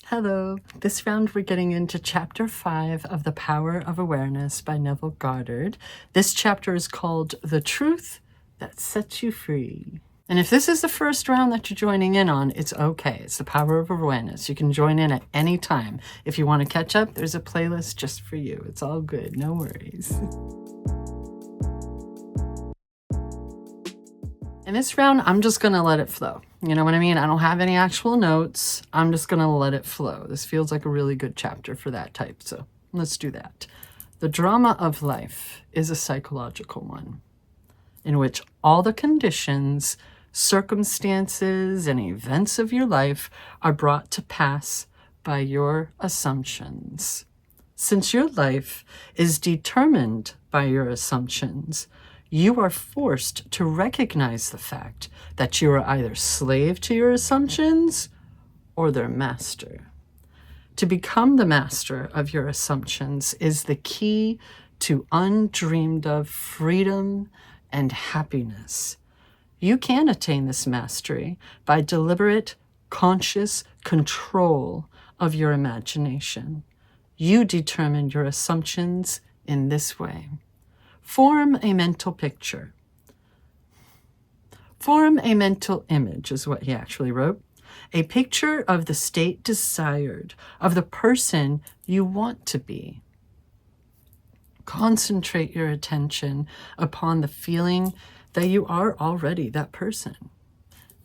Hello. This round we're getting into chapter 5 of The Power of Awareness by Neville Goddard. This chapter is called The Truth That Sets You Free. And if this is the first round that you're joining in on, it's okay. It's The Power of Awareness. You can join in at any time. If you want to catch up, there's a playlist just for you. It's all good. No worries. In this round, I'm just going to let it flow. You know what I mean? I don't have any actual notes. I'm just going to let it flow. This feels like a really good chapter for that type, so let's do that. The drama of life is a psychological one in which all the conditions, circumstances, and events of your life are brought to pass by your assumptions. Since your life is determined by your assumptions, you are forced to recognize the fact that you are either slave to your assumptions or their master. To become the master of your assumptions is the key to undreamed of freedom and happiness. You can attain this mastery by deliberate, conscious control of your imagination. You determine your assumptions in this way. Form a mental picture. Form a mental image is what he actually wrote. A picture of the state desired, of the person you want to be. Concentrate your attention upon the feeling that you are already that person.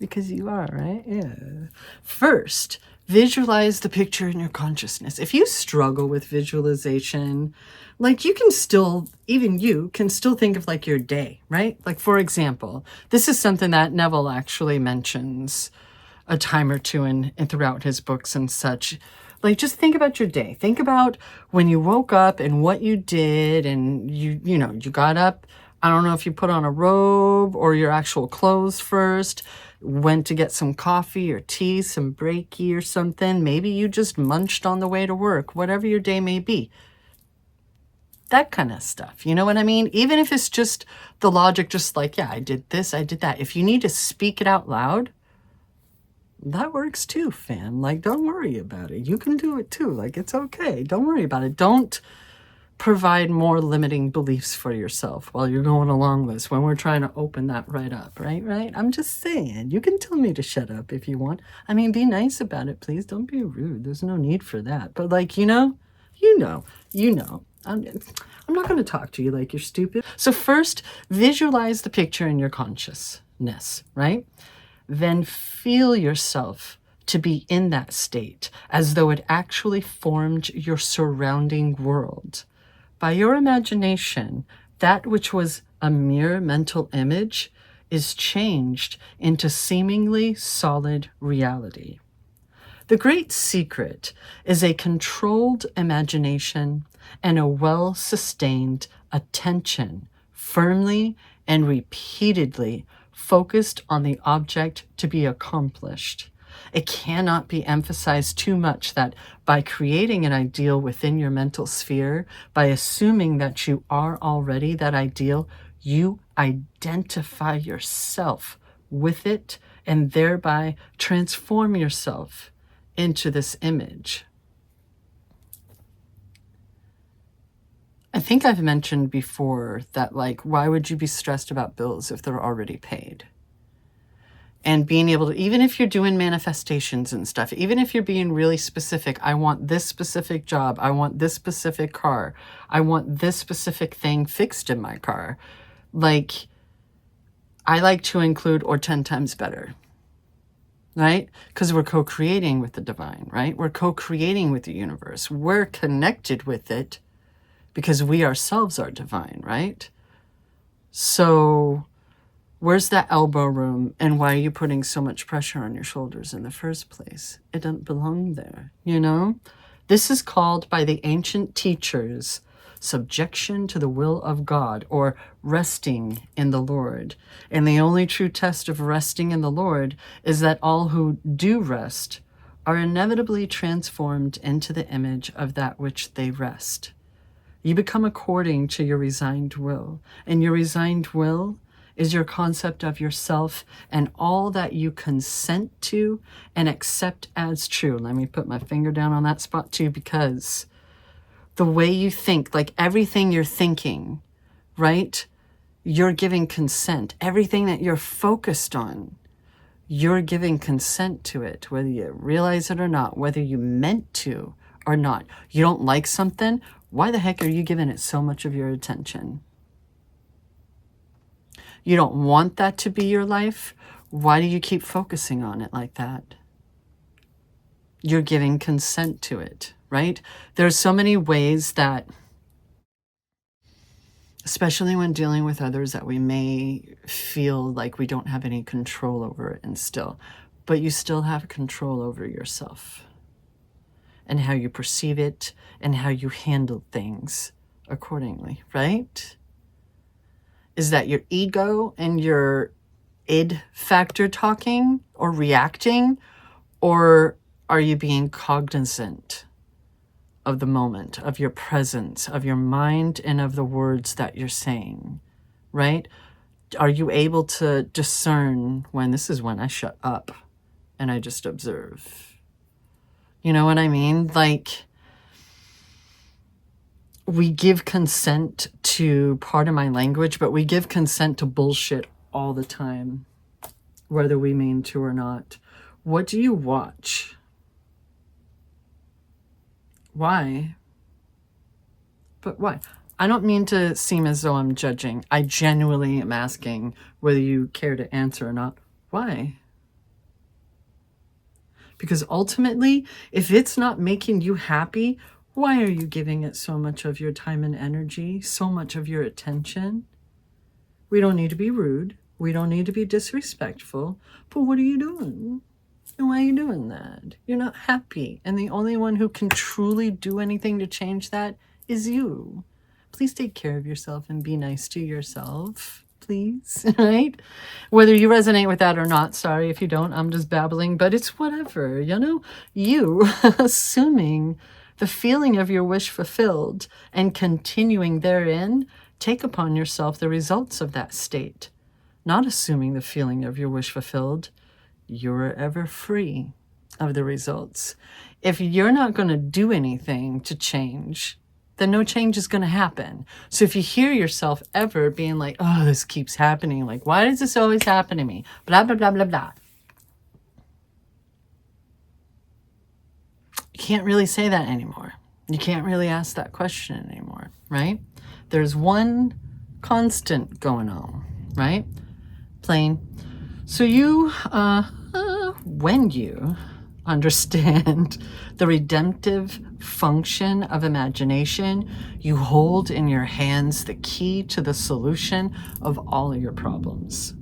Because you are, right? Yeah. First, visualize the picture in your consciousness. If you struggle with visualization, like you can still, even you can still think of like your day, right? Like for example, this is something that Neville actually mentions a time or two in throughout his books and such. Like just think about your day. Think about when you woke up and what you did and you got up. I don't know if you put on a robe or your actual clothes first, went to get some coffee or tea, some breaky or something. Maybe you just munched on the way to work, whatever your day may be. That kind of stuff, you know what I mean? Even if it's just the logic, just like, yeah, I did this, I did that. If you need to speak it out loud, that works too, fam. Like, don't worry about it. You can do it too. Like, it's okay. Don't worry about it. Don't provide more limiting beliefs for yourself while you're going along this when we're trying to open that right up, right? I'm just saying, you can tell me to shut up if you want. I mean, be nice about it, please. Don't be rude. There's no need for that. But like, you know. I'm not going to talk to you like you're stupid. So first, visualize the picture in your consciousness, right? Then feel yourself to be in that state as though it actually formed your surrounding world. By your imagination, that which was a mere mental image is changed into seemingly solid reality. The great secret is a controlled imagination and a well-sustained attention, firmly and repeatedly focused on the object to be accomplished. It cannot be emphasized too much that by creating an ideal within your mental sphere, by assuming that you are already that ideal, you identify yourself with it and thereby transform yourself into this image. I think I've mentioned before that, like, why would you be stressed about bills if they're already paid? And being able to, even if you're doing manifestations and stuff, even if you're being really specific, I want this specific job, I want this specific car, I want this specific thing fixed in my car. Like, I like to include or 10 times better. Right? Because we're co-creating with the divine, right? We're co-creating with the universe. We're connected with it because we ourselves are divine, right? So where's that elbow room and why are you putting so much pressure on your shoulders in the first place? It doesn't belong there, you know? This is called by the ancient teachers subjection to the will of God, or resting in the Lord. And the only true test of resting in the Lord is that all who do rest are inevitably transformed into the image of that which they rest. You become according to your resigned will, and your resigned will is your concept of yourself and all that you consent to and accept as true. Let me put my finger down on that spot too, because the way you think, like everything you're thinking, right? You're giving consent. Everything that you're focused on, you're giving consent to it, whether you realize it or not, whether you meant to or not. You don't like something, why the heck are you giving it so much of your attention? You don't want that to be your life, why do you keep focusing on it like that? You're giving consent to it, right? There's so many ways that, especially when dealing with others, that we may feel like we don't have any control over it but you still have control over yourself and how you perceive it and how you handle things accordingly, right? Is that your ego and your id factor talking or reacting, or are you being cognizant of the moment, of your presence, of your mind, and of the words that you're saying, right? Are you able to discern when this is when I shut up and I just observe? You know what I mean? Like, we give consent to, pardon my language, but we give consent to bullshit all the time, whether we mean to or not. What do you watch? Why? But why? I don't mean to seem as though I'm judging. I genuinely am asking whether you care to answer or not. Why? Because ultimately, if it's not making you happy, why are you giving it so much of your time and energy, so much of your attention? We don't need to be rude. We don't need to be disrespectful. But what are you doing? And why are you doing that? You're not happy. And the only one who can truly do anything to change that is you. Please take care of yourself and be nice to yourself, please, right? Whether you resonate with that or not, sorry if you don't, I'm just babbling, but it's whatever, you know? You assuming the feeling of your wish fulfilled and continuing therein, take upon yourself the results of that state. Not assuming the feeling of your wish fulfilled, you're ever free of the results. If you're not going to do anything to change, then no change is going to happen. So if you hear yourself ever being like, oh, this keeps happening, like, why does this always happen to me? Blah, blah, blah, blah, blah. You can't really say that anymore. You can't really ask that question anymore, right? There's one constant going on, right? Plain. So you, when you understand the redemptive function of imagination, you hold in your hands the key to the solution of all of your problems.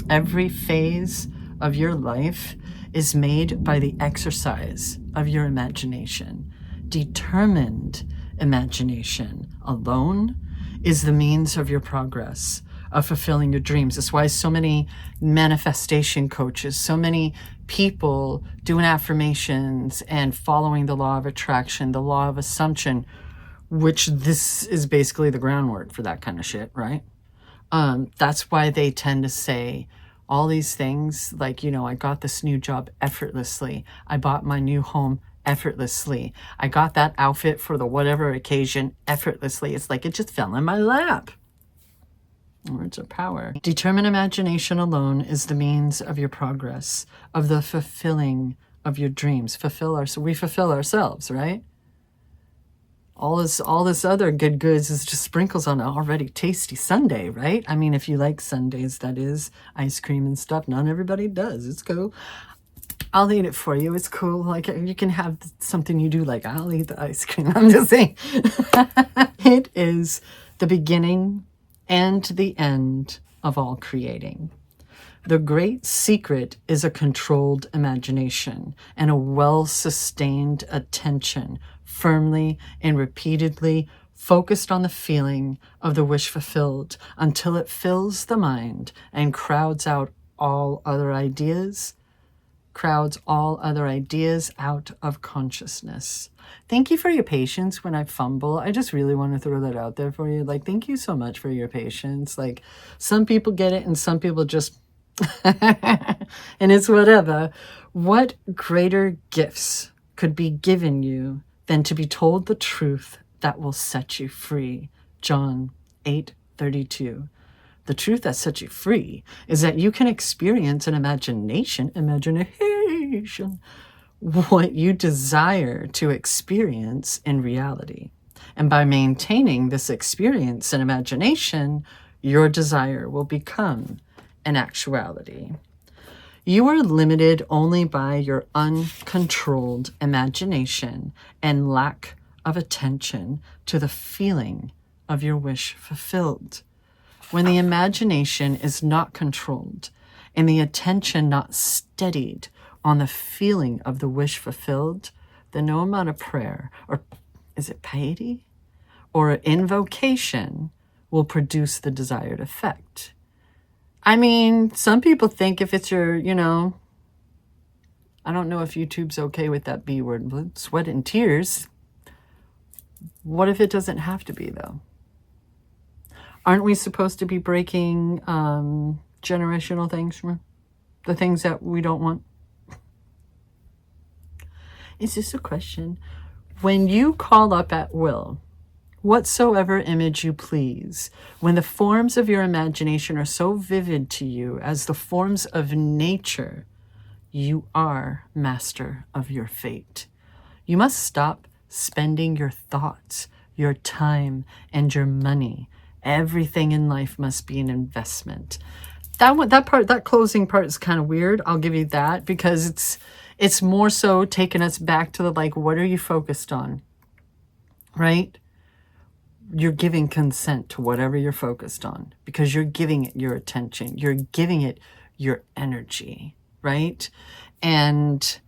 Every phase of your life is made by the exercise of your imagination. Determined imagination alone is the means of your progress, of fulfilling your dreams. That's why so many manifestation coaches, so many people doing affirmations and following the law of attraction, the law of assumption, which this is basically the groundwork for that kind of shit, right? That's why they tend to say all these things like, you know, I got this new job effortlessly. I bought my new home effortlessly. I got that outfit for the whatever occasion effortlessly. It's like it just fell in my lap. Words are power. Determined imagination alone is the means of your progress, of the fulfilling of your dreams. We fulfill ourselves, right? All this other good goods is just sprinkles on an already tasty sundae, right? I mean, if you like sundaes, that is, ice cream and stuff. Not everybody does. It's cool. I'll eat it for you. It's cool. Like, you can have something you do like, I'll eat the ice cream. I'm just saying. It is the beginning and the end of all creating. The great secret is a controlled imagination and a well-sustained attention, firmly and repeatedly focused on the feeling of the wish fulfilled until it fills the mind and crowds out all other ideas crowds all other ideas out of consciousness. Thank you for your patience when I fumble. I just really want to throw that out there for you. Like, thank you so much for your patience. Like, some people get it and some people just, and it's whatever. What greater gifts could be given you than to be told the truth that will set you free? John 8:32. The truth that sets you free is that you can experience an imagination, what you desire to experience in reality. And by maintaining this experience and imagination, your desire will become an actuality. You are limited only by your uncontrolled imagination and lack of attention to the feeling of your wish fulfilled. When the imagination is not controlled and the attention not steadied on the feeling of the wish fulfilled, then no amount of prayer, or is it piety, or invocation will produce the desired effect. I mean, some people think if it's your, I don't know if YouTube's okay with that B word, blood, sweat, and tears. What if it doesn't have to be, though? Aren't we supposed to be breaking generational things, the things that we don't want? Is this a question? When you call up at will, whatsoever image you please, when the forms of your imagination are so vivid to you as the forms of nature, you are master of your fate. You must stop spending your thoughts, your time, and your money. Everything in life must be an investment. That closing part is kind of weird. I'll give you that, because it's more so taking us back to the, like, what are you focused on, right? You're giving consent to whatever you're focused on because you're giving it your attention. You're giving it your energy, right? And,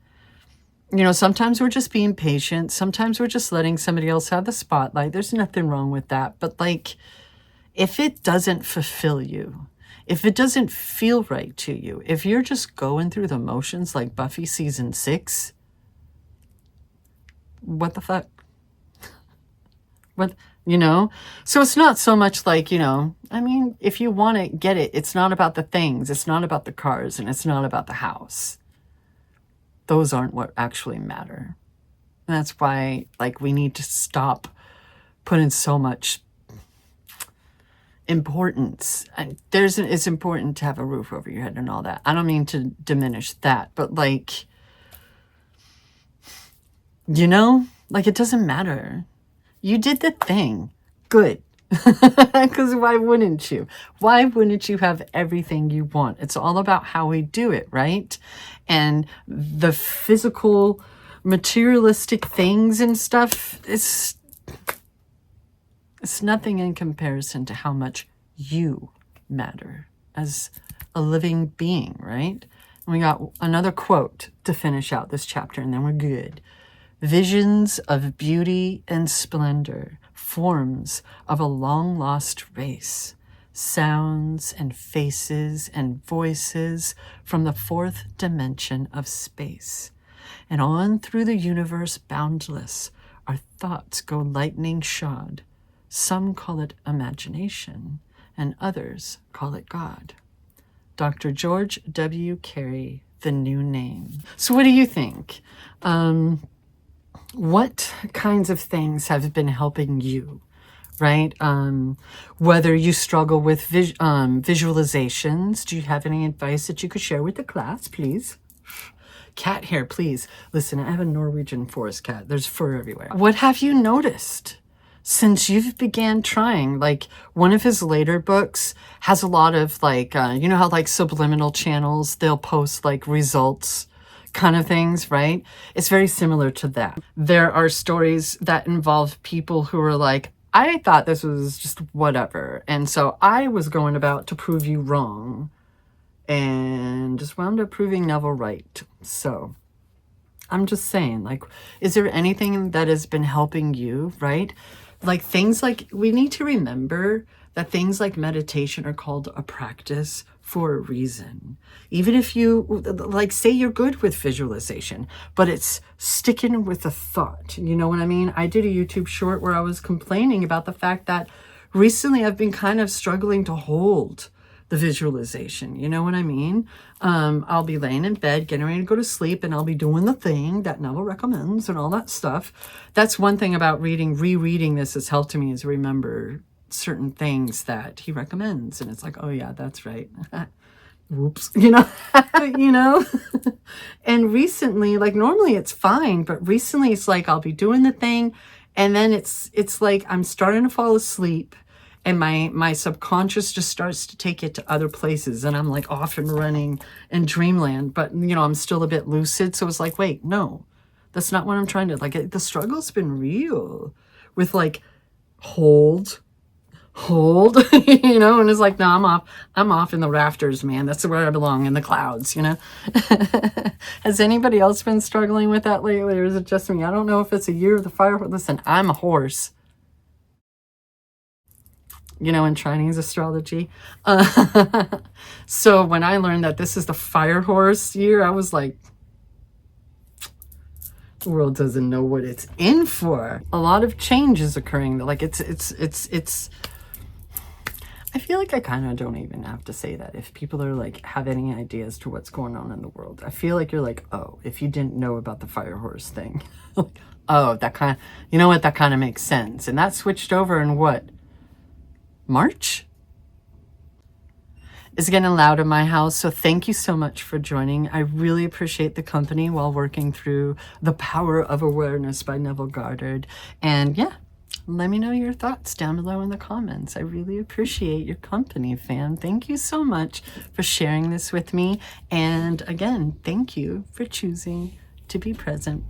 sometimes we're just being patient. Sometimes we're just letting somebody else have the spotlight. There's nothing wrong with that. But, like, if it doesn't fulfill you, if it doesn't feel right to you, if you're just going through the motions like Buffy season 6, what the fuck? What, So it's not so much like, if you want to get it, it's not about the things, it's not about the cars, and it's not about the house. Those aren't what actually matter. And that's why, like, we need to stop putting so much importance. It's important to have a roof over your head and all that. I don't mean to diminish that, but like, it doesn't matter. You did the thing. Good. Because why wouldn't you? Why wouldn't you have everything you want? It's all about how we do it, right? And the physical, materialistic things and stuff, it's nothing in comparison to how much you matter as a living being, right? And we got another quote to finish out this chapter, and then we're good. Visions of beauty and splendor, forms of a long-lost race, sounds and faces and voices from the fourth dimension of space. And on through the universe boundless, our thoughts go lightning shod. Some call it imagination, and others call it God. Dr. George W. Carey, The New Name. So what do you think? What kinds of things have been helping you, right? Whether you struggle with visualizations, do you have any advice that you could share with the class, please? Cat hair, please. Listen, I have a Norwegian forest cat. There's fur everywhere. What have you noticed since you've began trying? Like, one of his later books has a lot of like, how like subliminal channels, they'll post like results kind of things, right? It's very similar to that. There are stories that involve people who are like, I thought this was just whatever. And so I was going about to prove you wrong and just wound up proving Neville right. So I'm just saying, like, is there anything that has been helping you, right? Like things like, we need to remember that things like meditation are called a practice for a reason. Even if you, like, say you're good with visualization, but it's sticking with a thought. You know what I mean? I did a YouTube short where I was complaining about the fact that recently I've been kind of struggling to hold the visualization. You know what I mean? I'll be laying in bed, getting ready to go to sleep, and I'll be doing the thing that Neville recommends and all that stuff. That's one thing about rereading this has helped me, is remember certain things that he recommends. And it's like, oh yeah, that's right. Whoops, you know, you know. And recently, like, normally it's fine, but recently it's like I'll be doing the thing, and then it's like I'm starting to fall asleep, and my subconscious just starts to take it to other places, and I'm like off and running in dreamland, but you know, I'm still a bit lucid. So it's like, wait, no, that's not what I'm trying to, like, the struggle's been real with like hold, you know, and it's like, no, I'm off in the rafters, man. That's where I belong, in the clouds, you know. Has anybody else been struggling with that lately, or is it just me? I don't know if it's a year of the fire. Listen, I'm a horse, you know, in Chinese astrology. So when I learned that this is the fire horse year, I was like, the world doesn't know what it's in for. A lot of change is occurring. Like, it's I feel like I kind of don't even have to say that. If people are like, have any ideas to what's going on in the world, I feel like you're like, oh, if you didn't know about the fire horse thing, oh, that kind of, you know what, that kind of makes sense. And that switched over in what, March? It's getting loud in my house, so thank you so much for joining. I really appreciate the company while working through The Power of Awareness by Neville Goddard. And yeah, let me know your thoughts down below in the comments. I really appreciate your company, fam. Thank you so much for sharing this with me. And again, thank you for choosing to be present.